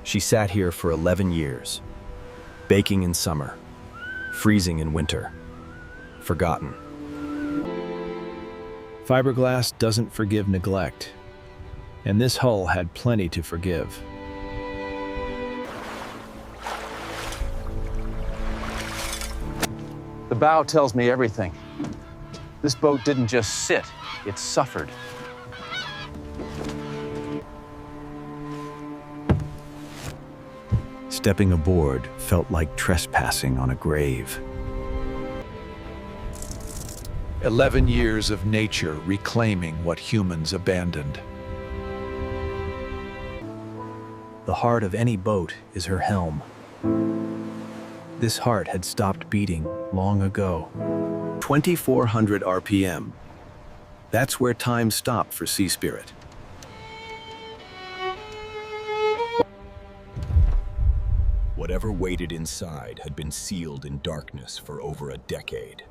She sat here for 11 years, baking in summer, freezing in winter, forgotten. Fiberglass doesn't forgive neglect, and this hull had plenty to forgive. The bow tells me everything. This boat didn't just sit, it suffered. Stepping aboard felt like trespassing on a grave. 11 years of nature reclaiming what humans abandoned. The heart of any boat is her helm. This heart had stopped beating long ago. 2,400 RPM. That's where time stopped for Sea Spirit. Whatever waited inside had been sealed in darkness for over a decade.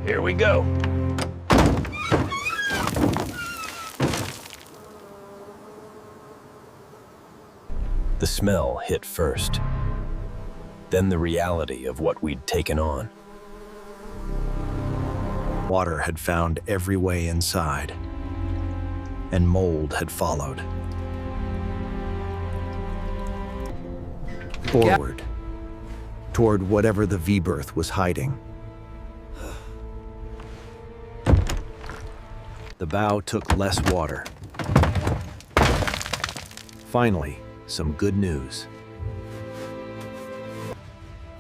Here we go. The smell hit first, then the reality of what we'd taken on. Water had found every way inside, and mold had followed. Forward, toward whatever the V-berth was hiding. The bow took less water. Finally, some good news.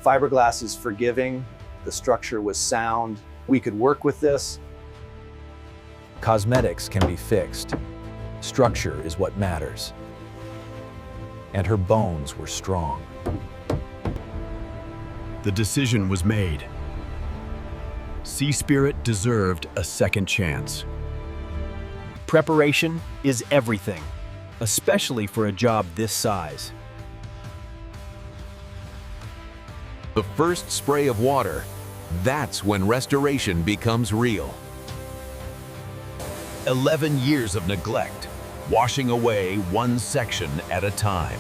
Fiberglass is forgiving. The structure was sound. We could work with this. Cosmetics can be fixed. Structure is what matters. And her bones were strong. The decision was made. Sea Spirit deserved a second chance. Preparation is everything, especially for a job this size. The first spray of water, that's when restoration becomes real. 11 years of neglect, washing away one section at a time.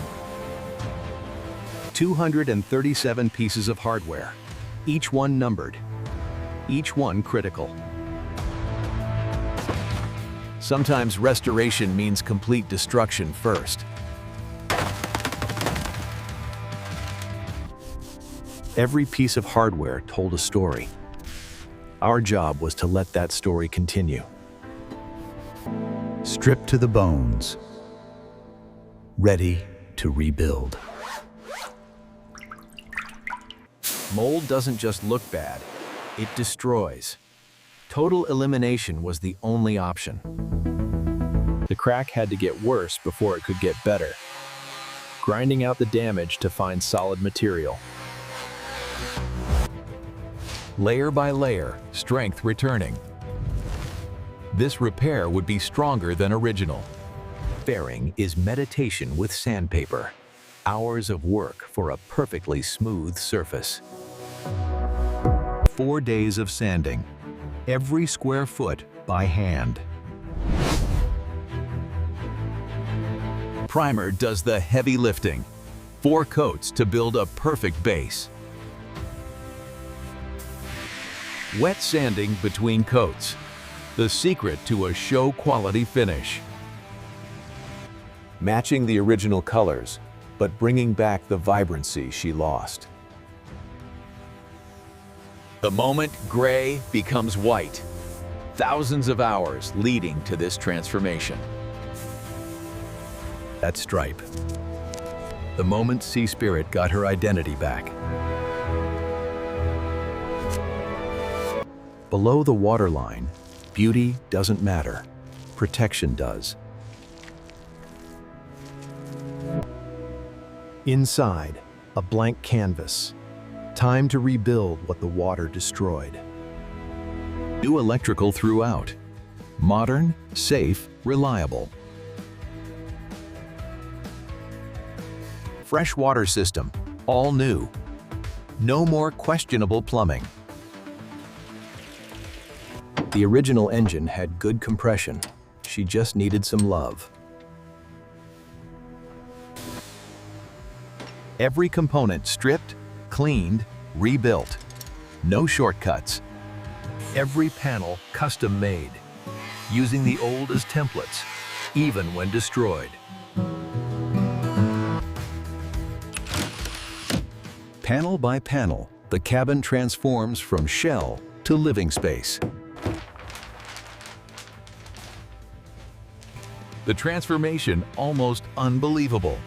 237 pieces of hardware, each one numbered, each one critical. Sometimes restoration means complete destruction first. Every piece of hardware told a story. Our job was to let that story continue. Stripped to the bones, ready to rebuild. Mold doesn't just look bad, it destroys. Total elimination was the only option. The crack had to get worse before it could get better, grinding out the damage to find solid material. Layer by layer, strength returning. This repair would be stronger than original. Fairing is meditation with sandpaper. Hours of work for a perfectly smooth surface. 4 days of sanding, every square foot by hand. Primer does the heavy lifting. 4 coats to build a perfect base. Wet sanding between coats. The secret to a show-quality finish. Matching the original colors, but bringing back the vibrancy she lost. The moment gray becomes white. Thousands of hours leading to this transformation. That stripe. The moment Sea Spirit got her identity back. Below the waterline, beauty doesn't matter. Protection does. Inside, a blank canvas. Time to rebuild what the water destroyed. New electrical throughout. Modern, safe, reliable. Fresh water system, all new. No more questionable plumbing. The original engine had good compression. She just needed some love. Every component stripped, cleaned, rebuilt. No shortcuts. Every panel custom made, using the old as templates, even when destroyed. Panel by panel, the cabin transforms from shell to living space. The transformation almost unbelievable.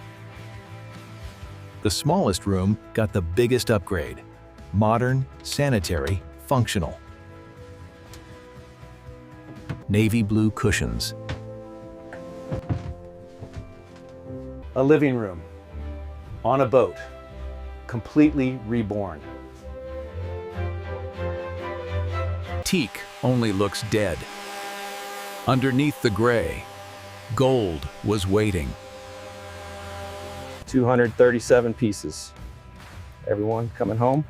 The smallest room got the biggest upgrade. Modern, sanitary, functional. Navy blue cushions. A living room on a boat, completely reborn. Teak only looks dead. Underneath the gray, gold was waiting. 237 pieces. Everyone coming home?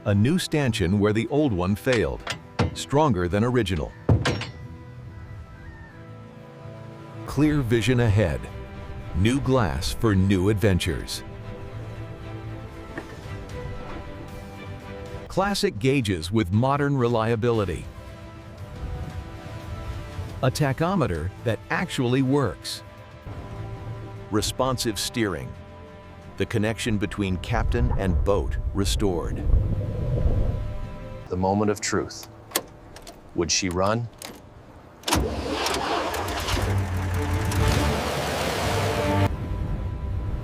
A new stanchion where the old one failed. Stronger than original. Clear vision ahead. New glass for new adventures. Classic gauges with modern reliability. A tachometer that actually works. Responsive steering. The connection between captain and boat restored. The moment of truth. Would she run?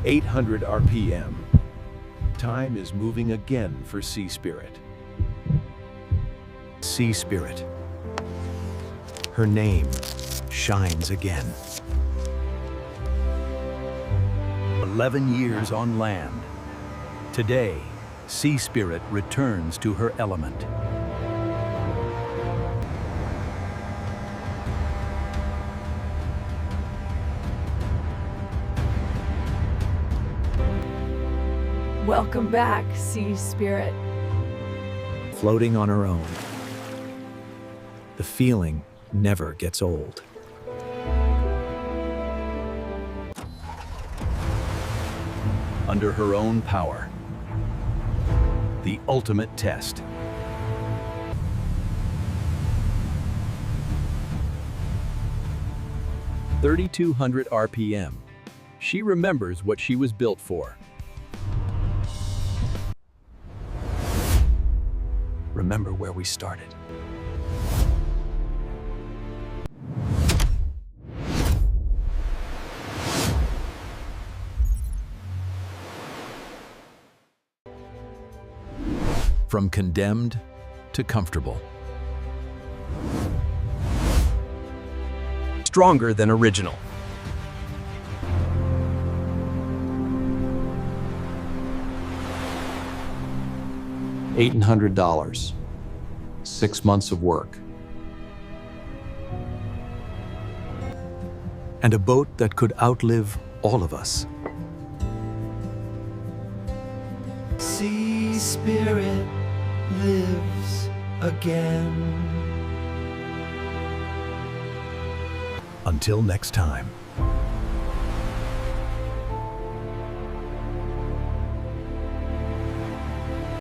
800 RPM. Time is moving again for Sea Spirit. Sea Spirit. Her name shines again. 11 years on land. Today, Sea Spirit returns to her element. Welcome back, Sea Spirit. Floating on her own. The feeling never gets old. Under her own power. The ultimate test. (3,200 RPM. She remembers what she was built for. Remember where we started. From condemned to comfortable. Stronger than original. $1,800. 6 months of work. And a boat that could outlive all of us. Sea Spirit lives again. Until next time.